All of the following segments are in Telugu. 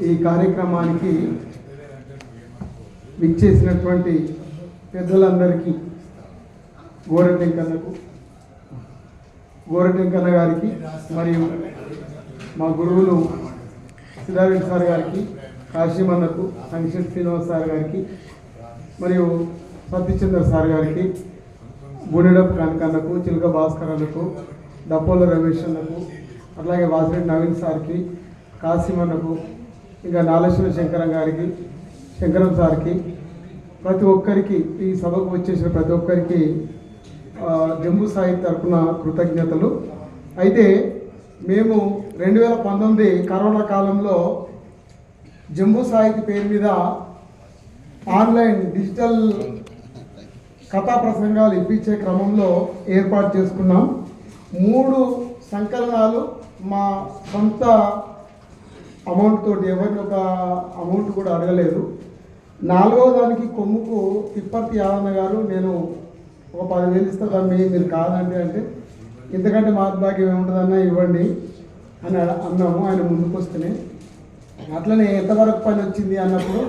ఈ కార్యక్రమానికి విచ్చేసినటువంటి పెద్దలందరికీ గోరెటెంకన్న గారికి మరియు మా గురువులు సిద్ధారెడ్డి సార్ గారికి, కాశీమన్నకు, సంక్షేప్ శ్రీనివాస్ సార్ గారికి మరియు సత్యచంద్ర సార్ గారికి, గుణిడప్ కనకన్నకు, చిలుక భాస్కర్ అన్నకు, దపోల రమేష్ అన్నకు, అట్లాగే వాసిరెడ్డి నవీన్ సార్కి, కాశీమన్నకు, ఇంకా నాలేశ్వర శంకరం గారికి, శంకరం సార్కి, ప్రతి ఒక్కరికి ఈ సభకు వచ్చేసిన ప్రతి ఒక్కరికి జంబూ సాహిత్య తరఫున కృతజ్ఞతలు. అయితే మేము 2019 కరోనా కాలంలో జంబూ సాహిత్య పేరు మీద ఆన్లైన్ డిజిటల్ కథా ప్రసంగాలు ఇప్పించే క్రమంలో ఏర్పాటు చేసుకున్నాం. 3 సంకలనాలు మా సొంత అమౌంట్ తోటి, ఎవరిని ఒక అమౌంట్ కూడా అడగలేదు. 4వ దానికి కొమ్ముకు తిప్పర్తి యాదన్న గారు, నేను ఒక 10,000 ఇస్తాను మీరు కాదండి అంటే, ఇంతకంటే మహద్భాగ్యం ఏముంటుందన్నా ఇవ్వండి అని అన్నాము. ఆయన ముందుకు వస్తేనే అట్లనే ఎంతవరకు పని వచ్చింది అన్నప్పుడు,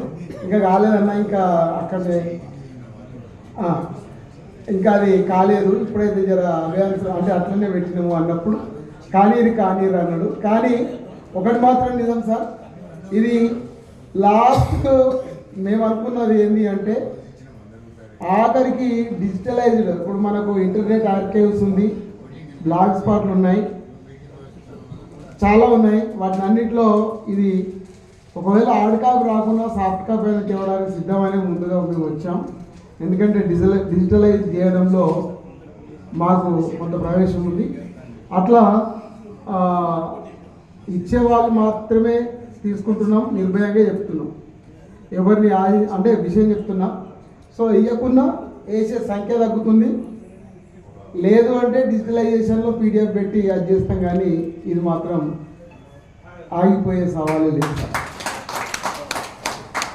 ఇంకా కాలేదన్నా, ఇంకా అక్కడే ఇంకా అది కాలేదు, ఇప్పుడైతే జర అభ్యాసం అంటే అట్లనే పెట్టినాము అన్నప్పుడు కానీరు అన్నాడు. కానీ ఒకటి మాత్రం నిజం సార్, ఇది లాస్ట్ మేము అనుకున్నది ఏంటి అంటే, ఆఖరికి డిజిటలైజ్డ్, ఇప్పుడు మనకు ఇంటర్నెట్ ఆర్కైవ్స్ ఉంది, బ్లాగ్ స్పాట్లు ఉన్నాయి, చాలా ఉన్నాయి. వాటిని అన్నింటిలో ఇది ఒకవేళ హార్డ్ కాపీ రాకుండా సాఫ్ట్ కాపీ అయినా తేవడానికి సిద్ధమని ముందుగా మేము వచ్చాం. ఎందుకంటే డిజిటలైజ్ చేయడంలో మాకు కొంత ప్రవేశం ఉంది. అట్లా ఇచ్చేవాళ్ళు మాత్రమే తీసుకుంటున్నాం, నిర్భయంగా చెప్తున్నాం, ఎవరిని అంటే విషయం చెప్తున్నా. సో ఇవ్వకుండా వేసే సంఖ్య తగ్గుతుంది, లేదు అంటే డిజిటలైజేషన్లో PDF పెట్టి అది చేస్తాం. కానీ ఇది మాత్రం ఆగిపోయే సవాలు లేదు.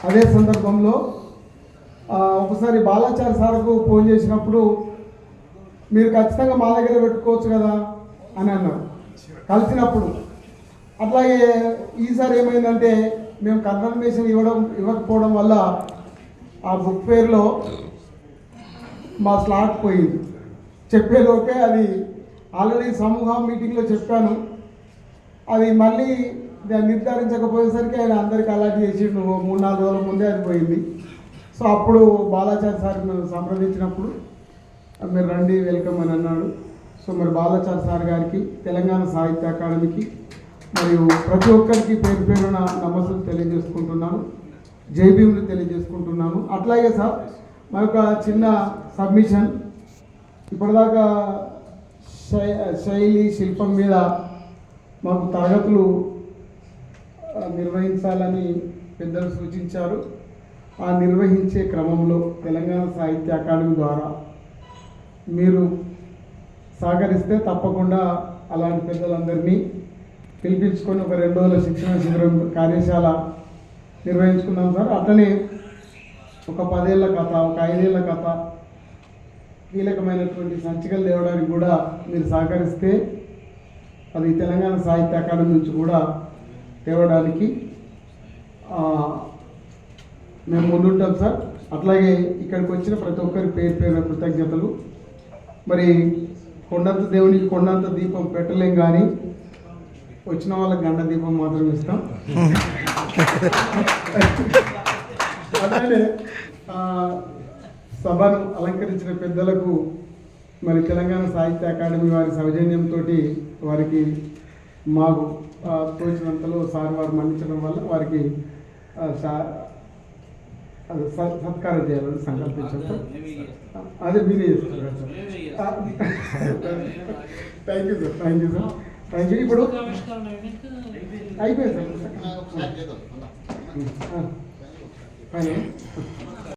అదే సందర్భంలో ఒకసారి బాలాచారి సార్కు ఫోన్ చేసినప్పుడు, మీరు ఖచ్చితంగా మా దగ్గర పెట్టుకోవచ్చు కదా అని అన్నారు కలిసినప్పుడు. అట్లాగే ఈసారి ఏమైందంటే, మేము కన్ఫర్మేషన్ ఇవ్వకపోవడం వల్ల ఆ బుక్ ఫేర్లో మా స్లాట్ పోయింది. చెప్పేలోకే అది ఆల్రెడీ సమూహ మీటింగ్లో చెప్పాను, అది మళ్ళీ నిర్ధారించకపోయేసరికి ఆయన అందరికీ అలాట్ చేసిండు. 3-4 రోజుల ముందే అది పోయింది. సో అప్పుడు బాలాచారి సార్ సంప్రదించినప్పుడు మీరు రండి, వెల్కమ్ అని అన్నాడు. సో మరి బాలాచారి సార్ గారికి, తెలంగాణ సాహిత్య అకాడమీకి మరియు ప్రతి ఒక్కరికి పేరు పేరున నమస్సులు తెలియజేసుకుంటున్నాను, జైభీములు తెలియజేసుకుంటున్నాను. అట్లాగే సార్ మరొక చిన్న సబ్మిషన్, ఇప్పటిదాకా శైలి శిల్పం మీద మాకు తరగతులు నిర్వహించాలని పెద్దలు సూచించారు. ఆ నిర్వహించే క్రమంలో తెలంగాణ సాహిత్య అకాడమీ ద్వారా మీరు సహకరిస్తే తప్పకుండా అలాంటి పెద్దలందరినీ పిలిపించుకొని ఒక 2 రోజుల శిక్షణ శిబిరం కార్యశాల నిర్వహించుకున్నాం సార్. అట్లనే ఒక 10 ఏళ్ల కథ, ఒక 5 ఏళ్ల కథ, కీలకమైనటువంటి సంచికలు తేవడానికి కూడా మీరు సహకరిస్తే అది తెలంగాణ సాహిత్య అకాడమీ నుంచి కూడా తేవడానికి మేము ముందుంటాం సార్. అట్లాగే ఇక్కడికి వచ్చిన ప్రతి ఒక్కరి పేరు పేరున కృతజ్ఞతలు. మరి కొండంత దేవునికి కొండంత దీపం పెట్టలేం, కానీ వచ్చిన వాళ్ళకి గండ దీపం మాత్రం ఇస్తాం. అలానే సభను అలంకరించిన పెద్దలకు, మరి తెలంగాణ సాహిత్య అకాడమీ వారి సౌజన్యంతో వారికి మాకు తోచినంతలో సార్ వారు మన్నించడం వల్ల వారికి సత్కారం చేయాలని సంకల్పించారు. అదే మీరే చేస్తున్నారు sir. Thank you sir, thank you sir, thank you. ఇప్పుడు అయిపోయింది సార్. ఫైనల్